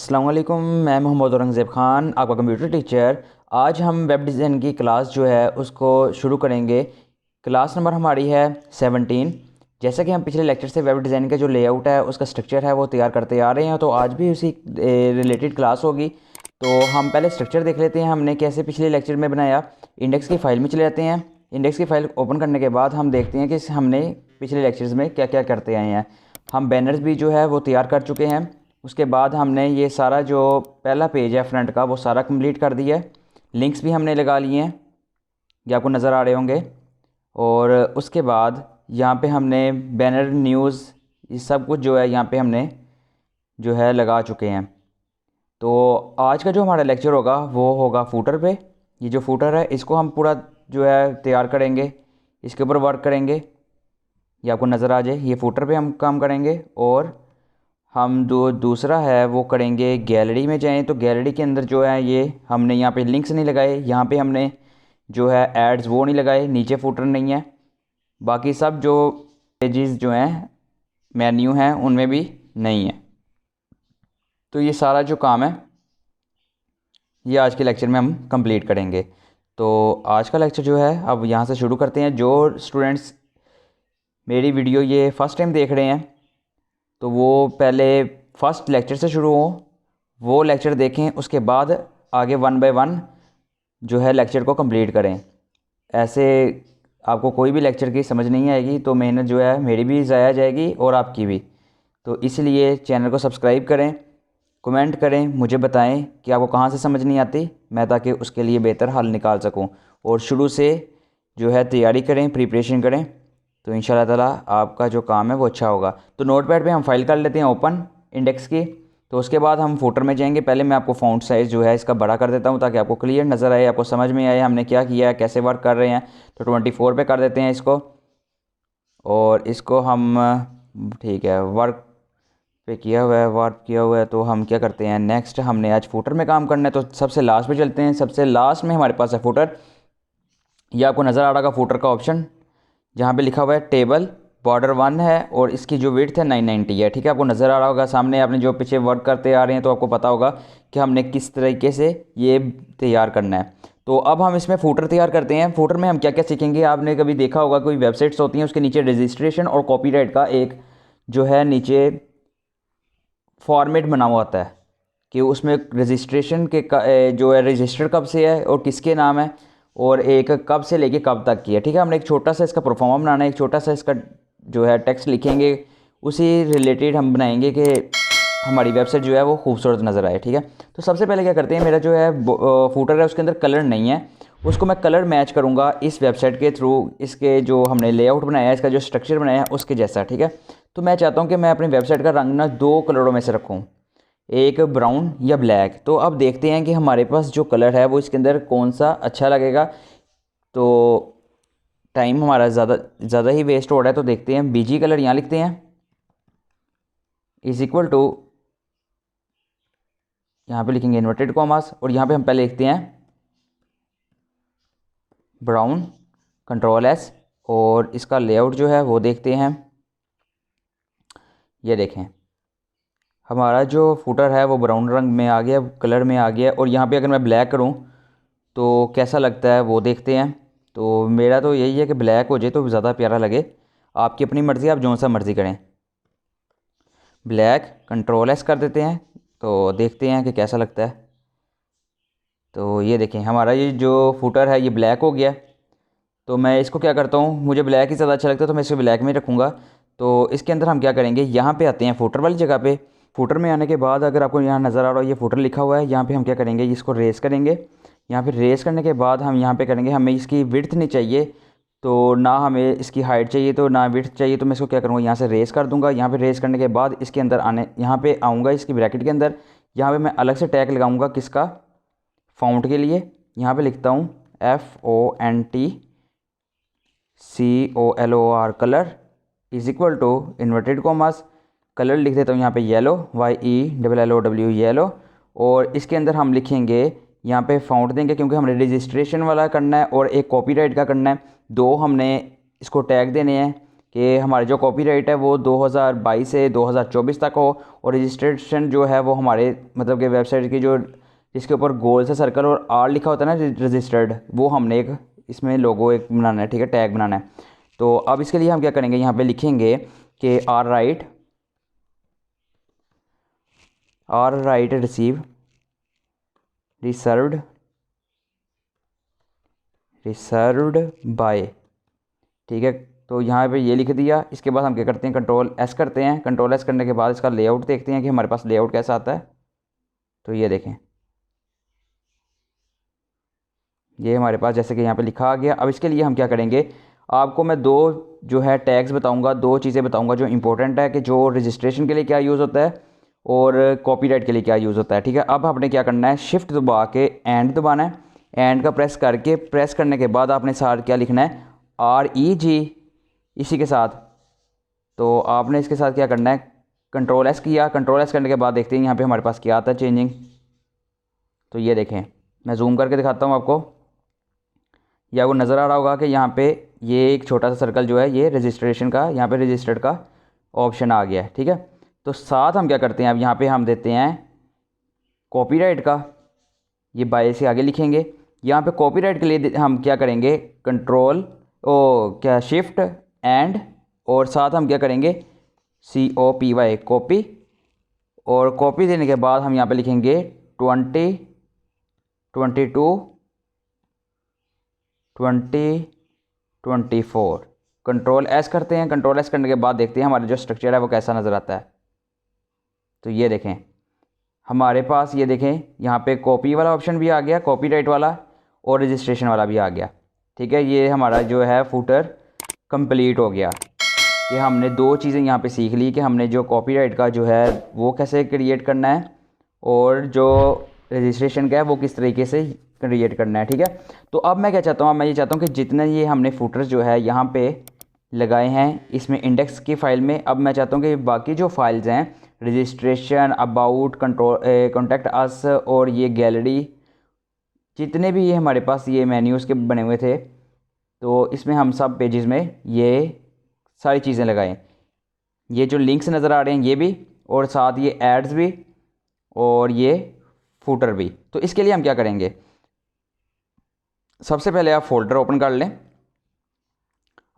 अस्सलाम वालेकुम, मैं मोहम्मद औरंगज़ेब ख़ान, आपका कंप्यूटर टीचर। आज हम वेब डिज़ाइन की क्लास जो है उसको शुरू करेंगे। क्लास नंबर हमारी है 17। जैसा कि हम पिछले लेक्चर से वेब डिज़ाइन का जो लेआउट है उसका स्ट्रक्चर है वो तैयार करते आ रहे हैं, तो आज भी उसी रिलेटेड क्लास होगी। तो हम पहले स्ट्रक्चर देख लेते हैं हमने कैसे पिछले लेक्चर में बनाया। इंडेक्स की फ़ाइल में चले जाते हैं। इंडेक्स की फ़ाइल ओपन करने के बाद हम देखते हैं कि हमने पिछले लेक्चर्स में क्या क्या करते आए हैं। हम बैनर्स भी जो है वो तैयार कर चुके हैं। उसके बाद हमने ये सारा जो पहला पेज है फ्रंट का वो सारा कंप्लीट कर दिया है। लिंक्स भी हमने लगा लिए हैं, ये आपको नज़र आ रहे होंगे। और उसके बाद यहाँ पे हमने बैनर, न्यूज़, ये सब कुछ जो है यहाँ पे हमने जो है लगा चुके हैं। तो आज का जो हमारा लेक्चर होगा वो होगा फूटर पे। ये जो फूटर है इसको हम पूरा जो है तैयार करेंगे, इसके ऊपर वर्क करेंगे। ये आपको नज़र आ जाए, ये फूटर पे हम काम करेंगे। और हम दूसरा है वो करेंगे गैलरी में जाएं, तो गैलरी के अंदर जो है ये हमने यहाँ पे लिंक्स नहीं लगाए, यहाँ पे हमने जो है एड्स वो नहीं लगाए, नीचे फूटर नहीं है। बाकी सब जो पेजेस जो हैं, मेन्यू हैं, उनमें भी नहीं है। तो ये सारा जो काम है ये आज के लेक्चर में हम कंप्लीट करेंगे। तो आज का लेक्चर जो है अब यहाँ से शुरू करते हैं। जो स्टूडेंट्स मेरी वीडियो ये फ़र्स्ट टाइम देख रहे हैं तो वो पहले फ़र्स्ट लेक्चर से शुरू हो, वो लेक्चर देखें, उसके बाद आगे 1 बाय 1 जो है लेक्चर को कंप्लीट करें। ऐसे आपको कोई भी लेक्चर की समझ नहीं आएगी तो मेहनत जो है मेरी भी ज़ाया जाएगी और आपकी भी। तो इसलिए चैनल को सब्सक्राइब करें, कमेंट करें, मुझे बताएं कि आपको कहाँ से समझ नहीं आती, मैं ताकि उसके लिए बेहतर हल निकाल सकूं। और शुरू से जो है तैयारी करें, प्रिपरेशन करें, तो इंशाल्लाह ताला आपका जो काम है वो अच्छा होगा। तो नोटपैड पे हम फाइल कर लेते हैं ओपन इंडेक्स की। तो उसके बाद हम फुटर में जाएंगे। पहले मैं आपको फ़ॉन्ट साइज़ जो है इसका बड़ा कर देता हूँ ताकि आपको क्लियर नज़र आए, आपको समझ में आए हमने क्या किया है, कैसे वर्क कर रहे हैं। तो 24 पे कर देते हैं इसको। और इसको हम ठीक है वर्क पे किया हुआ है, वर्क किया हुआ है। तो हम क्या करते हैं, नेक्स्ट हमने आज फुटर में काम करना है, तो सबसे लास्ट पे चलते हैं। सबसे लास्ट में हमारे पास है फुटर। ये आपको नज़र आ रहा होगा फुटर का ऑप्शन, जहाँ पे लिखा हुआ है टेबल, बॉर्डर 1 है और इसकी जो विड्थ है 990 है। ठीक है, आपको नज़र आ रहा होगा सामने, आपने जो पीछे वर्क करते आ रहे हैं तो आपको पता होगा कि हमने किस तरीके से ये तैयार करना है। तो अब हम इसमें फूटर तैयार करते हैं। फूटर में हम क्या क्या सीखेंगे, आपने कभी देखा होगा कोई वेबसाइट्स होती हैं उसके नीचे रजिस्ट्रेशन और कॉपीराइट का एक जो है नीचे फॉर्मेट बना हुआ होता है कि उसमें रजिस्ट्रेशन के जो है रजिस्टर कब से है और किसके नाम है और एक कब से लेके कब तक की है। ठीक है, हमने एक छोटा सा इसका प्रोफार्मा बनाना है, एक छोटा सा इसका जो है टेक्स्ट लिखेंगे, उसी रिलेटेड हम बनाएंगे कि हमारी वेबसाइट जो है वो खूबसूरत नज़र आए। ठीक है, तो सबसे पहले क्या करते हैं, मेरा जो है फूटर है उसके अंदर कलर नहीं है, उसको मैं कलर मैच करूँगा इस वेबसाइट के थ्रू, इसके जो हमने लेआउट बनाया है, इसका जो स्ट्रक्चर बनाया है उसके जैसा। ठीक है, तो मैं चाहता हूँ कि मैं अपनी वेबसाइट का रंग ना 2 कलरों में से रखूँ, एक ब्राउन या ब्लैक। तो अब देखते हैं कि हमारे पास जो कलर है वो इसके अंदर कौन सा अच्छा लगेगा। तो टाइम हमारा ज़्यादा ही वेस्ट हो रहा है, तो देखते हैं बीजी कलर यहाँ लिखते हैं इज़ इक्वल टू, यहाँ पे लिखेंगे इन्वर्टेड कॉमास और यहाँ पे हम पहले लिखते हैं ब्राउन, कंट्रोल एस, और इसका लेआउट जो है वो देखते हैं। ये देखें हमारा जो फुटर है वो ब्राउन रंग में आ गया, कलर में आ गया। और यहाँ पे अगर मैं ब्लैक करूँ तो कैसा लगता है वो देखते हैं। तो मेरा तो यही है कि ब्लैक हो जाए तो ज़्यादा प्यारा लगे, आपकी अपनी मर्ज़ी, आप जो सा मर्ज़ी करें। ब्लैक कंट्रोल एस कर देते हैं तो देखते हैं कि कैसा लगता है। तो ये देखें हमारा ये जो फुटर है ये ब्लैक हो गया। तो मैं इसको क्या करता हूँ, मुझे ब्लैक ही ज़्यादा अच्छा लगता है तो मैं इसे ब्लैक में रखूँगा। तो इसके अंदर हम क्या करेंगे, यहाँ पे आते हैं फुटर वाली जगह पे। फुटर में आने के बाद अगर आपको यहाँ नज़र आ रहा हो ये फुटर लिखा हुआ है, यहाँ पे हम क्या करेंगे, इसको रेस करेंगे। यहाँ पे रेस करने के बाद हम यहाँ पे करेंगे, हमें इसकी विड्थ नहीं चाहिए, तो ना हमें इसकी हाइट चाहिए तो ना विड्थ चाहिए, तो मैं इसको क्या करूँगा, यहाँ से रेस कर दूँगा। यहाँ पे रेस करने के बाद इसके अंदर आने, यहाँ पे आऊँगा इसकी ब्रैकेट के अंदर, यहाँ पे मैं अलग से टैग लगाऊँगा किसका, फ़ॉन्ट के लिए। यहाँ पे लिखता हूँ FONTCOLOR colour is equal to inverted commas, colour लिख देता हूँ यहाँ पे येलो, YELLOW येलो। और इसके अंदर हम लिखेंगे, यहाँ पे फ़ॉन्ट देंगे क्योंकि हमने रजिस्ट्रेशन वाला करना है और एक कॉपीराइट का करना है, दो हमने इसको टैग देने हैं। कि हमारे जो कॉपीराइट है वो 2022 से 2024 तक हो, और रजिस्ट्रेशन जो है वो हमारे मतलब कि वेबसाइट की जो जिसके ऊपर गोल से सर्कल और आर लिखा होता है ना रजिस्टर्ड, वो हमने एक इसमें लोगो एक बनाना है, ठीक है, टैग बनाना है। तो अब इसके लिए हम क्या करेंगे, यहाँ पे लिखेंगे कि आर राइट रिसीव रिसर्व्ड बाय, ठीक है। तो यहाँ पे ये लिख दिया। इसके बाद हम क्या करते हैं, कंट्रोल एस करते हैं। कंट्रोल एस करने के बाद इसका लेआउट देखते हैं कि हमारे पास लेआउट कैसा आता है। तो ये देखें, ये हमारे पास जैसे कि यहाँ पे लिखा आ गया। अब इसके लिए हम क्या करेंगे, आपको मैं दो जो है टैग्स बताऊंगा, दो चीज़ें बताऊंगा जो इंपॉर्टेंट है कि जो रजिस्ट्रेशन के लिए क्या यूज़ होता है और कॉपीराइट के लिए क्या यूज़ होता है, ठीक है। अब आपने क्या करना है, शिफ्ट दबा के एंड दबाना है। एंड का प्रेस करने के बाद आपने साथ क्या लिखना है, REG इसी के साथ। तो आपने इसके साथ क्या करना है, कंट्रोल एस किया। कंट्रोल एस करने के बाद देखते हैं यहाँ पे हमारे पास क्या आता है, चेंजिंग। तो ये देखें, मैं जूम करके दिखाता हूँ आपको। या वो नज़र आ रहा होगा कि यहाँ पे ये एक छोटा सा सर्कल जो है ये रजिस्ट्रेशन का, यहाँ पे रजिस्टर्ड का ऑप्शन आ गया है, ठीक है। तो साथ हम क्या करते हैं, अब यहाँ पे हम देते हैं कॉपीराइट का, ये बाय से आगे लिखेंगे। यहाँ पे कॉपीराइट के लिए हम क्या करेंगे, कंट्रोल क्या शिफ्ट एंड, और साथ हम क्या करेंगे COPY कॉपी, और कॉपी देने के बाद हम यहाँ पे लिखेंगे 2024। कंट्रोल एस करते हैं। कंट्रोल एस करने के बाद देखते हैं हमारा जो स्ट्रक्चर है वो कैसा नज़र आता है। तो ये देखें, हमारे पास ये देखें यहाँ पे कॉपी वाला ऑप्शन भी आ गया, कॉपीराइट वाला, और रजिस्ट्रेशन वाला भी आ गया, ठीक है। ये हमारा जो है फूटर कंप्लीट हो गया कि हमने दो चीज़ें यहाँ पे सीख ली कि हमने जो कॉपीराइट का जो है वो कैसे क्रिएट करना है, और जो रजिस्ट्रेशन का है वो किस तरीके से क्रिएट करना है, ठीक है। तो अब मैं क्या चाहता हूँ, मैं ये चाहता हूँ कि जितने ये हमने फूटर्स जो है यहाँ पे लगाए हैं इसमें इंडेक्स की फ़ाइल में, अब मैं चाहता हूँ कि बाकी जो फाइल्स हैं रजिस्ट्रेशन, अबाउट, कॉन्टैक्ट अस और ये गैलरी, जितने भी ये हमारे पास ये मेन्यूज़ के बने हुए थे, तो इसमें हम सब पेजेस में ये सारी चीज़ें लगाएं। ये जो लिंक्स नज़र आ रहे हैं ये भी, और साथ ये एड्स भी, और ये फूटर भी। तो इसके लिए हम क्या करेंगे, सबसे पहले आप फोल्डर ओपन कर लें,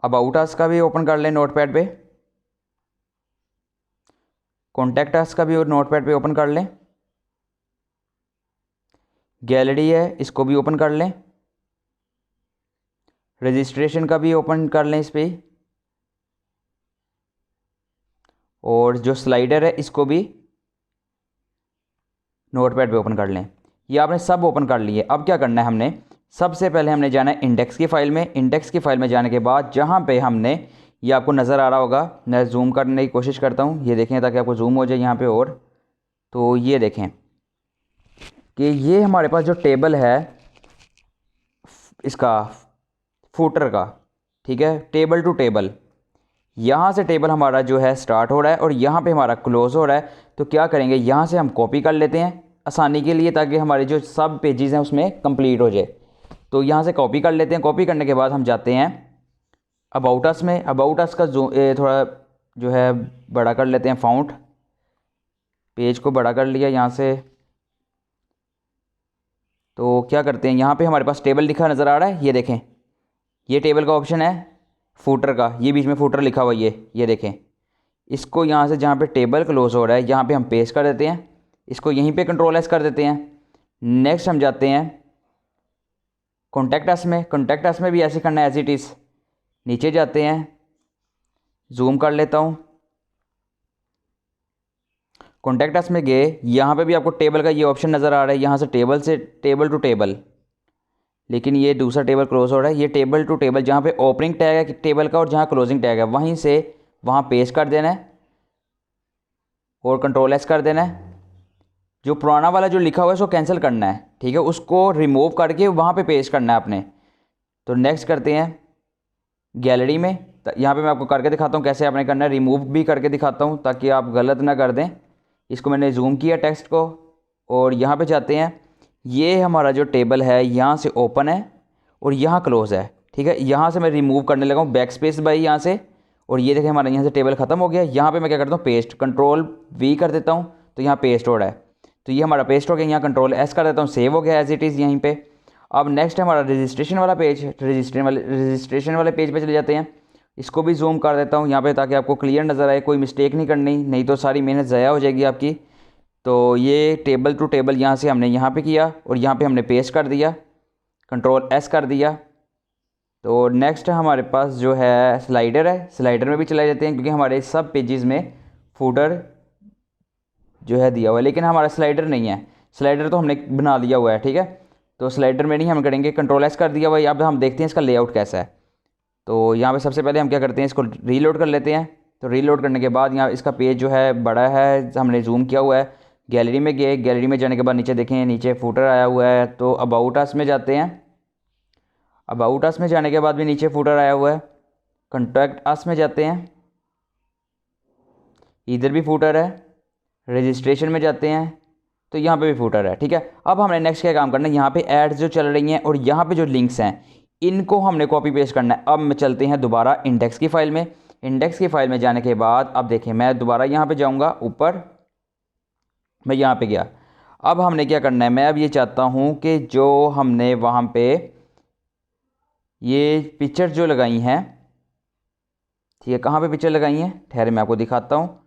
अबाउट अस का भी ओपन कर लें नोटपैड पे, कॉन्टैक्ट अस का भी नोटपैड पे ओपन कर लें, गैलरी है इसको भी ओपन कर लें, रजिस्ट्रेशन का भी ओपन कर लें इस पर, और जो स्लाइडर है इसको भी नोटपैड पे ओपन कर लें। ये आपने सब ओपन कर लिए। अब क्या करना है, हमने सबसे पहले हमने जाना है इंडेक्स की फ़ाइल में। इंडेक्स की फ़ाइल में जाने के बाद जहाँ पे हमने, ये आपको नज़र आ रहा होगा, मैं जूम करने की कोशिश करता हूँ, ये देखें ताकि आपको जूम हो जाए यहाँ पे। और तो ये देखें कि ये हमारे पास जो टेबल है इसका फूटर का, ठीक है, टेबल टू टेबल, यहाँ से टेबल हमारा जो है स्टार्ट हो रहा है और यहाँ पे हमारा क्लोज़ हो रहा है। तो क्या करेंगे, यहाँ से हम कॉपी कर लेते हैं आसानी के लिए, ताकि हमारे जो सब पेजेस हैं उसमें कंप्लीट हो जाए। तो यहाँ से कॉपी कर लेते हैं। कॉपी करने के बाद हम जाते हैं अबाउट अस में। अबाउट अस का थोड़ा जो है बड़ा कर लेते हैं, फ़ॉन्ट पेज को बड़ा कर लिया यहाँ से। तो क्या करते हैं, यहाँ पे हमारे पास टेबल लिखा नज़र आ रहा है, ये देखें, ये टेबल का ऑप्शन है फूटर का, ये बीच में फूटर लिखा हुआ ये देखें। इसको यहाँ से जहाँ पे टेबल क्लोज हो रहा है यहाँ पे हम पेस्ट कर देते हैं, इसको यहीं पे कंट्रोल एस कर देते हैं। नेक्स्ट हम जाते हैं कॉन्टैक्ट अस में। कॉन्टैक्ट अस में भी ऐसे करना है एज इट इज़। नीचे जाते हैं, जूम कर लेता हूँ, कॉन्टैक्ट अस में गए, यहाँ पे भी आपको टेबल का ये ऑप्शन नज़र आ रहा है, यहाँ से टेबल टू टेबल, लेकिन ये दूसरा टेबल क्लोज हो रहा है। ये टेबल टू टेबल जहाँ पे ओपनिंग टैग है टेबल का और जहाँ क्लोजिंग टैग है वहीं से वहाँ पेस्ट कर देना है और कंट्रोल एस कर देना है। जो पुराना वाला जो लिखा हुआ है उसको कैंसिल करना है, ठीक है, उसको रिमूव करके वहाँ पे पेस्ट करना है आपने। तो नेक्स्ट करते हैं गैलरी में। यहाँ पे मैं आपको करके दिखाता हूँ कैसे आपने करना है, रिमूव भी करके दिखाता हूँ ताकि आप गलत ना कर दें। इसको मैंने जूम किया टेक्स्ट को, और यहाँ पे जाते हैं, ये हमारा जो टेबल है यहाँ से ओपन है और यहाँ क्लोज़ है, ठीक है। यहाँ से मैं रिमूव करने लगा हूँ बैक स्पेस बाई यहाँ से, और ये देखें हमारा यहाँ से टेबल ख़त्म हो गया। यहाँ पे मैं क्या करता हूँ, पेस्ट, कंट्रोल V कर देता हूँ तो यहाँ पेस्ट हो रहा है। तो ये हमारा पेस्ट हो गया। यहाँ कंट्रोल S कर देता हूँ, सेव हो गया एज इट इज़ यहीं पे। अब नेक्स्ट है हमारा रजिस्ट्रेशन वाला पेज। रजिस्ट्रेशन वाले पेज पे चले जाते हैं। इसको भी जूम कर देता हूँ यहाँ पे ताकि आपको क्लियर नज़र आए, कोई मिस्टेक नहीं करनी, नहीं तो सारी मेहनत ज़ाया हो जाएगी आपकी। तो ये टेबल टू टेबल यहाँ से हमने यहाँ पे किया और यहाँ पे हमने पेस्ट कर दिया, कंट्रोल S कर दिया। तो नेक्स्ट हमारे पास जो है स्लाइडर है, स्लाइडर में भी चले जाते हैं क्योंकि हमारे सब पेजेस में फूटर जो है दिया हुआ है, लेकिन हमारा स्लाइडर नहीं है। स्लाइडर तो हमने बना लिया हुआ है, ठीक है। तो स्लाइडर में नहीं हम करेंगे, कंट्रोल S कर दिया भाई। अब हम देखते हैं इसका लेआउट कैसा है। तो यहाँ पे सबसे पहले हम क्या करते हैं, इसको रीलोड कर लेते हैं। तो रीलोड करने के बाद यहाँ इसका पेज जो है बड़ा है, हमने जूम किया हुआ है। गैलरी में गए, गैलरी में जाने के बाद नीचे देखें, नीचे फूटर आया हुआ है। तो अबाउट अस में जाते हैं। अबाउट अस में जाने के बाद भी नीचे फूटर आया हुआ है। कॉन्टैक्ट अस में जाते हैं, इधर भी फूटर है। रजिस्ट्रेशन में जाते हैं तो यहाँ पे भी फूटर है, ठीक है। अब हमने नेक्स्ट क्या काम करना है, यहाँ पे एड्स जो चल रही हैं और यहाँ पे जो लिंक्स हैं इनको हमने कॉपी पेस्ट करना है। अब चलते हैं दोबारा इंडेक्स की फ़ाइल में। इंडेक्स की फ़ाइल में जाने के बाद अब देखें, मैं दोबारा यहाँ पे जाऊँगा, ऊपर मैं यहाँ पे गया। अब हमने क्या करना है, मैं अब ये चाहता हूँ कि जो हमने वहाँ पे ये पिक्चर जो लगाई हैं, ठीक है, कहाँ पे पिक्चर लगाई हैं, ठहरे मैं आपको दिखाता हूँ।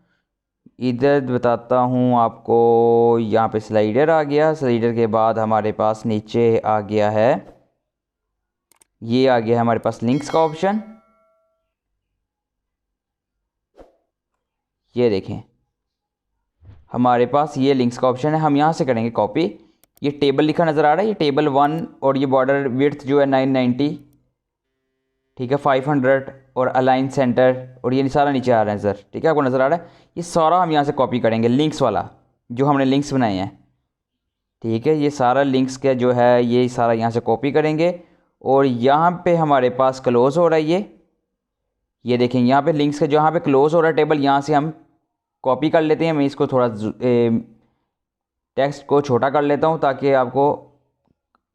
इधर बताता हूँ आपको, यहाँ पे स्लाइडर आ गया। स्लाइडर के बाद हमारे पास नीचे आ गया है, ये आ गया है हमारे पास लिंक्स का ऑप्शन। ये देखें हमारे पास ये लिंक्स का ऑप्शन है। हम यहाँ से करेंगे कॉपी। ये टेबल लिखा नज़र आ रहा है, ये टेबल 1 और ये बॉर्डर विड्थ जो है 990, ठीक है, 500 और अलाइन सेंटर और ये सारा नीचे आ रहा है सर, ठीक है, आपको नज़र आ रहा है। ये सारा हम यहाँ से कॉपी करेंगे, लिंक्स वाला जो हमने लिंक्स बनाए हैं, ठीक है। ये सारा लिंक्स का जो है ये सारा यहाँ से कॉपी करेंगे और यहाँ पे हमारे पास क्लोज़ हो रहा है ये देखें यहाँ पे लिंक्स का जहाँ पे क्लोज़ हो रहा है टेबल, यहाँ से हम कॉपी कर लेते हैं। मैं इसको थोड़ा टेक्स्ट को छोटा कर लेता हूँ ताकि आपको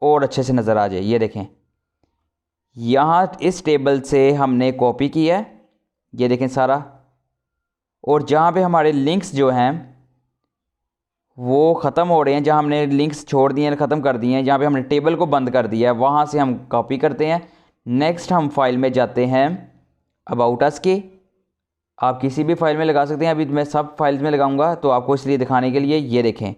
और अच्छे से नज़र आ जाए। ये देखें यहाँ इस टेबल से हमने कॉपी किया है, ये देखें सारा। और जहाँ पे हमारे लिंक्स जो हैं वो ख़त्म हो रहे हैं, जहाँ हमने लिंक्स छोड़ दिए हैं, ख़त्म कर दिए हैं, जहाँ पे हमने टेबल को बंद कर दिया है, वहाँ से हम कॉपी करते हैं। नेक्स्ट हम फाइल में जाते हैं अबाउट अस की। आप किसी भी फाइल में लगा सकते हैं, अभी मैं सब फाइल्स में लगाऊंगा तो आपको इसलिए दिखाने के लिए। ये देखें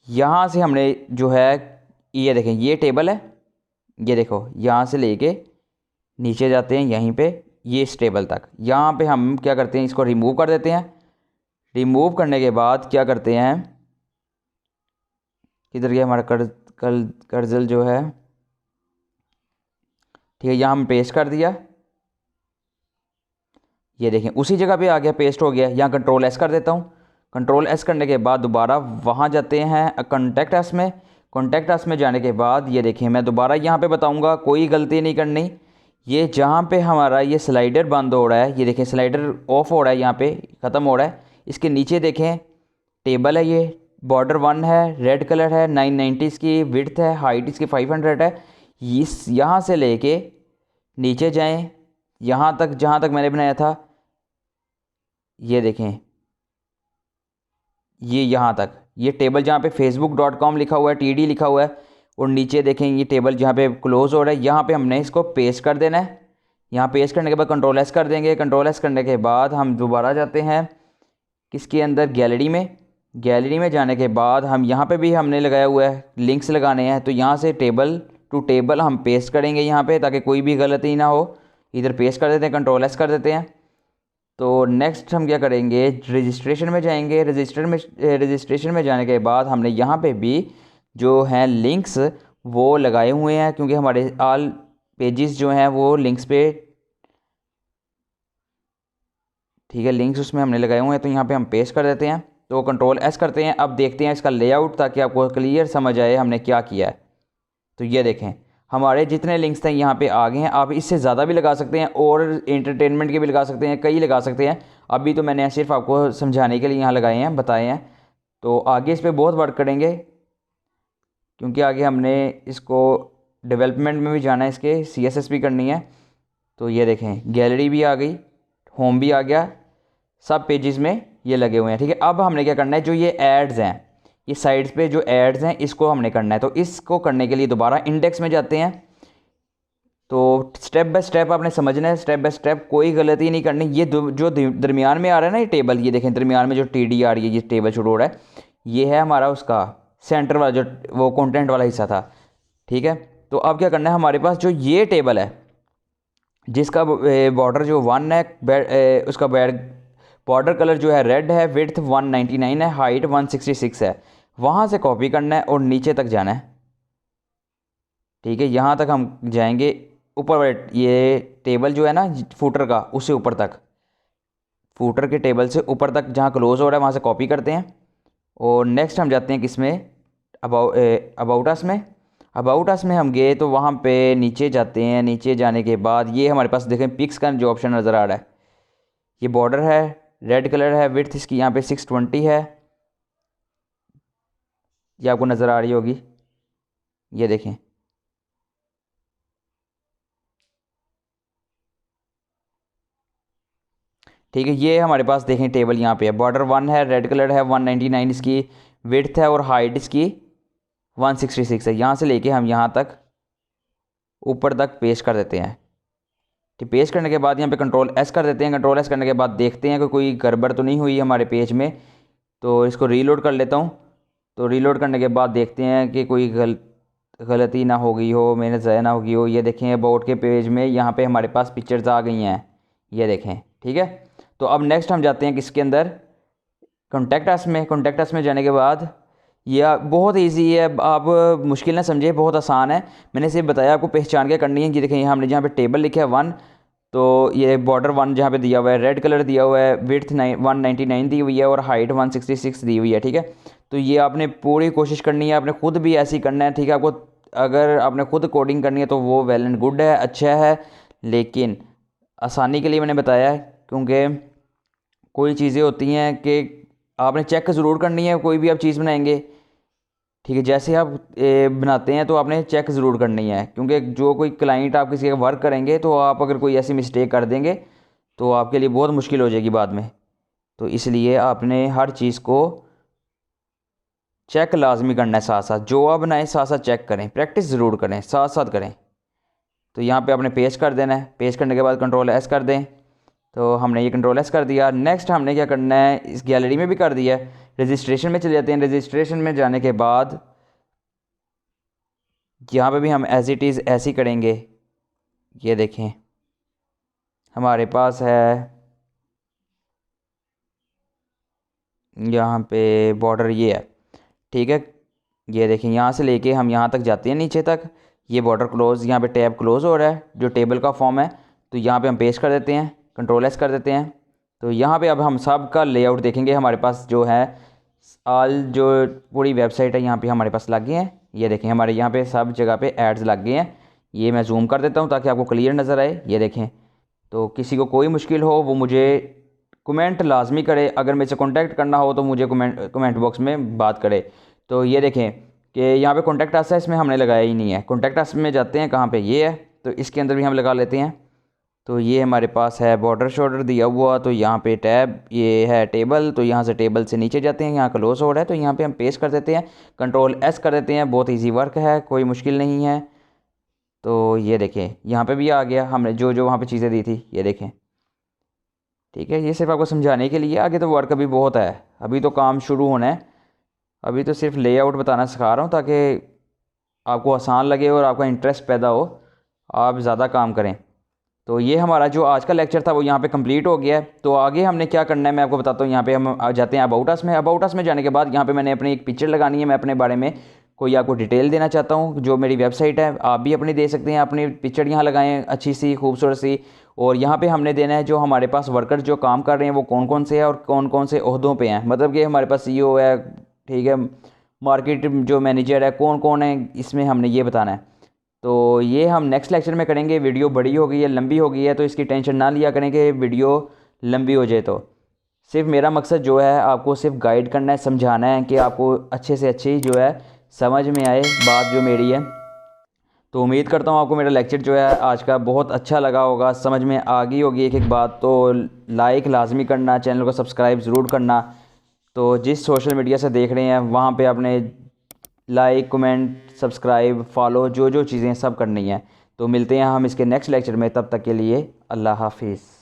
यहाँ से हमने जो है, ये देखें ये टेबल है, ये देखो यहाँ से लेके नीचे जाते हैं यहीं पे ये इस टेबल तक। यहाँ पे हम क्या करते हैं, इसको रिमूव कर देते हैं। रिमूव करने के बाद क्या करते हैं, किधर गया हमारा कर्जल जो है, ठीक है, यहाँ हम पेस्ट कर दिया। ये देखें उसी जगह पे आ गया, पेस्ट हो गया। यहाँ कंट्रोल S कर देता हूँ। कंट्रोल S करने के बाद दोबारा वहाँ जाते हैं कॉन्टैक्ट अस में। कॉन्टैक्ट अस में जाने के बाद ये देखें, मैं दोबारा यहाँ पे बताऊँगा, कोई गलती नहीं करनी। ये जहाँ पे हमारा ये स्लाइडर बंद हो रहा है, ये देखें स्लाइडर ऑफ हो रहा है, यहाँ पे ख़त्म हो रहा है। इसके नीचे देखें टेबल है, ये बॉर्डर 1 है, रेड कलर है, 990 इसकी विड्थ है, हाइट इसकी 500 है। इस यहाँ से लेके नीचे जाएं यहाँ तक जहाँ तक मैंने बनाया था, ये देखें ये यहाँ तक, ये टेबल जहाँ पे facebook.com लिखा हुआ है, TD लिखा हुआ है, और नीचे देखें ये टेबल जहाँ पे क्लोज़ हो रहा है, यहाँ पे हमने इसको पेस्ट कर देना है। यहाँ पेस्ट करने के बाद कंट्रोल S कर देंगे। कंट्रोल S करने के बाद हम दोबारा जाते हैं किसके अंदर, गैलरी में। गैलरी में जाने के बाद हम यहाँ पे भी हमने लगाया हुआ है लिंक्स लगाने हैं, तो यहाँ से टेबल टू टेबल हम पेस्ट करेंगे यहाँ पे ताकि कोई भी गलती ना हो। इधर पेस्ट कर देते हैं, कंट्रोल S कर देते हैं। तो नेक्स्ट हम क्या करेंगे, रजिस्ट्रेशन में जाएंगे। रजिस्ट्रेशन में जाने के बाद हमने यहाँ पे भी जो हैं लिंक्स वो लगाए हुए हैं, क्योंकि हमारे ऑल पेजेस जो हैं वो लिंक्स पे, ठीक है, लिंक्स उसमें हमने लगाए हुए हैं। तो यहाँ पे हम पेस्ट कर देते हैं। तो कंट्रोल S करते हैं। अब देखते हैं इसका लेआउट ताकि आपको क्लियर समझ आए हमने क्या किया है। तो ये देखें हमारे जितने लिंक्स थे यहाँ पे आ गए हैं। आप इससे ज़्यादा भी लगा सकते हैं और एंटरटेनमेंट के भी लगा सकते हैं, कई लगा सकते हैं। अभी तो मैंने सिर्फ आपको समझाने के लिए यहाँ लगाए हैं, बताए हैं। तो आगे इस पर बहुत वर्क करेंगे क्योंकि आगे हमने इसको डेवलपमेंट में भी जाना है, इसके CSS भी करनी है। तो ये देखें गैलरी भी आ गई। होम भी आ गया, सब पेजेस में ये लगे हुए हैं। ठीक है, अब हमने क्या करना है, जो ये एड्स हैं, ये साइड्स पे जो एड्स हैं इसको हमने करना है। तो इसको करने के लिए दोबारा इंडेक्स में जाते हैं। तो स्टेप बाय स्टेप आपने समझना है, स्टेप बाय स्टेप, कोई गलती नहीं करनी। ये जो दरमियान में आ रहा है ना ये टेबल, ये देखें दरमियान में जो TD आ रही है, ये टेबल शुरू हो रहा है, ये है हमारा उसका सेंटर वाला जो वो कंटेंट वाला हिस्सा था। ठीक है, तो अब क्या करना है, हमारे पास जो ये टेबल है जिसका बॉर्डर जो 1 है, उसका बॉर्डर कलर जो है रेड है, विड्थ 199 है, हाइट 166 है, वहाँ से कॉपी करना है और नीचे तक जाना है। ठीक है, यहाँ तक हम जाएंगे, ऊपर वाले ये टेबल जो है ना फूटर का, उससे ऊपर तक, फूटर के टेबल से ऊपर तक जहाँ क्लोज हो रहा है वहाँ से कॉपी करते हैं। और नेक्स्ट हम जाते हैं किसमें, अबाउट अस में। अबाउट अस में हम गए तो वहाँ पे नीचे जाते हैं। नीचे जाने के बाद ये हमारे पास देखें पिक्स का जो ऑप्शन नज़र आ रहा है, ये बॉर्डर है, रेड कलर है, विड्थ इसकी यहाँ पे 620 है, ये आपको नज़र आ रही होगी, ये देखें। ठीक है, ये हमारे पास देखें टेबल यहाँ पे है, बॉर्डर 1 है, रेड कलर है, 199 इसकी विड्थ है और हाइट इसकी 166 है। यहाँ से लेके हम यहाँ तक ऊपर तक पेस्ट कर देते हैं। ठीक, पेस्ट करने के बाद यहाँ पे Ctrl+S कर देते हैं। Ctrl+S करने के बाद देखते हैं कि कोई गड़बड़ तो नहीं हुई हमारे पेज में। तो इसको रीलोड कर लेता हूँ। तो रीलोड करने के बाद देखते हैं कि कोई गलती ना हो गई हो, मेहनत ज़ाया ना हो गई हो। ये देखें अबाउट के पेज में यहाँ पे हमारे पास पिक्चर्स आ गई हैं, ये देखें। ठीक है, तो अब नेक्स्ट हम जाते हैं किसके अंदर, कॉन्टैक्ट अस में। कॉन्टैक्ट अस में जाने के बाद यह बहुत इजी है, आप मुश्किल ना समझे, बहुत आसान है। मैंने सिर्फ बताया आपको पहचान के करनी है। ये देखें हमने जहाँ पे टेबल लिखा है 1, तो ये बॉर्डर 1 जहाँ पे दिया हुआ है, रेड कलर दिया हुआ है, विड्थ 199 दी हुई है और हाइट 166 दी हुई है। ठीक है, तो ये आपने पूरी कोशिश करनी है, आपने खुद भी ऐसे ही करना है। ठीक है, आपको अगर आपने खुद कोडिंग करनी है तो वो वेल एंड गुड है, अच्छा है, लेकिन आसानी के लिए मैंने बताया है, क्योंकि कोई चीज़ें होती हैं कि आपने चेक ज़रूर करनी है। कोई भी आप चीज़ बनाएंगे, ठीक है, जैसे आप बनाते हैं तो आपने चेक ज़रूर करनी है, क्योंकि जो कोई क्लाइंट आप किसी का वर्क करेंगे तो आप अगर कोई ऐसी मिस्टेक कर देंगे तो आपके लिए बहुत मुश्किल हो जाएगी बाद में। तो इसलिए आपने हर चीज़ को चेक लाजमी करना है, साथ साथ जो आप बनाएं साथ साथ चेक करें, प्रैक्टिस ज़रूर करें, साथ साथ करें। तो यहाँ पे आपने पेस्ट कर देना है, पेस्ट करने के बाद Ctrl+S कर दें। तो हमने ये Ctrl+S कर दिया। नेक्स्ट हमने क्या करना है, इस गैलरी में भी कर दिया है, रजिस्ट्रेशन में चले जाते हैं। रजिस्ट्रेशन में जाने के बाद यहाँ पे भी हम एज इट इज़ ऐसे ही करेंगे। ये देखें हमारे पास है यहाँ पे बॉर्डर, ये है। ठीक है, ये देखें यहाँ से लेके हम यहाँ तक जाते हैं नीचे तक, ये बॉर्डर क्लोज, यहाँ पे टैब क्लोज हो रहा है जो टेबल का फॉर्म है। तो यहाँ पे हम पेस्ट कर देते हैं, Ctrl+S कर देते हैं। तो यहाँ पे अब हम सब का लेआउट देखेंगे। हमारे पास जो है ऑल जो पूरी वेबसाइट है यहाँ पे हमारे पास लग गए हैं। ये देखें हमारे यहाँ पे सब जगह पे एड्स लग गए हैं। ये मैं जूम कर देता हूँ ताकि आपको क्लियर नज़र आए। ये देखें, तो किसी को कोई मुश्किल हो वो मुझे कमेंट लाजमी करे, अगर मेरे से कॉन्टैक्ट करना हो तो मुझे कमेंट बॉक्स में बात करे। तो ये देखें कि यहाँ पे कॉन्टैक्ट अस है, इसमें हमने लगाया ही नहीं है। कॉन्टैक्ट अस में जाते हैं, कहाँ पे, ये है, तो इसके अंदर भी हम लगा लेते हैं। तो ये हमारे पास है बॉर्डर शॉर्डर दिया हुआ, तो यहाँ पे टैब, ये है टेबल, तो यहाँ से टेबल से नीचे जाते हैं, यहाँ क्लोज हो रहा है तो यहाँ पे हम पेस्ट कर देते हैं, Ctrl+S कर देते हैं। बहुत इजी वर्क है, कोई मुश्किल नहीं है। तो ये देखें यहाँ पे भी आ गया, हमने जो जो वहाँ पे चीज़ें दी थी, ये देखें। ठीक है, ये सिर्फ आपको समझाने के लिए, आगे तो वर्क अभी बहुत है, अभी तो काम शुरू होना है। अभी तो सिर्फ लेआउट बताना सिखा रहा हूँ ताकि आपको आसान लगे और आपका इंटरेस्ट पैदा हो, आप ज़्यादा काम करें। तो ये हमारा जो आज का लेक्चर था वो यहाँ पे कंप्लीट हो गया है। तो आगे हमने क्या करना है मैं आपको बताता हूँ। यहाँ पे हम आ जाते हैं अबाउट अस में। अबाउट अस में जाने के बाद यहाँ पे मैंने अपनी एक पिक्चर लगानी है, मैं अपने बारे में कोई आपको डिटेल देना चाहता हूँ। जो मेरी वेबसाइट है आप भी अपनी दे सकते हैं, अपनी पिक्चर यहाँ लगाएं अच्छी सी खूबसूरत सी। और यहाँ पे हमने देना है जो हमारे पास वर्कर जो काम कर रहे हैं वो कौन कौन से हैं और कौन कौन से ओहदों पे हैं। मतलब कि हमारे पास CEO है, ठीक है, मार्केट जो मैनेजर है, कौन कौन है, इसमें हमने ये बताना है। तो ये हम नेक्स्ट लेक्चर में करेंगे। वीडियो बड़ी हो गई है, लंबी हो गई है, तो इसकी टेंशन ना लिया करें कि वीडियो लंबी हो जाए। तो सिर्फ मेरा मकसद जो है आपको सिर्फ गाइड करना है, समझाना है कि आपको अच्छे से अच्छी जो है समझ में आए बात जो मेरी है। तो उम्मीद करता हूँ आपको मेरा लेक्चर जो है आज का बहुत अच्छा लगा होगा, समझ में आ गई होगी एक एक बात। तो लाइक लाजमी करना, चैनल को सब्सक्राइब ज़रूर करना। तो जिस सोशल मीडिया से देख रहे हैं वहाँ पे आपने लाइक कमेंट सब्सक्राइब फॉलो जो जो चीज़ें सब करनी हैं। तो मिलते हैं हम इसके नेक्स्ट लेक्चर में, तब तक के लिए अल्लाह हाफिज़।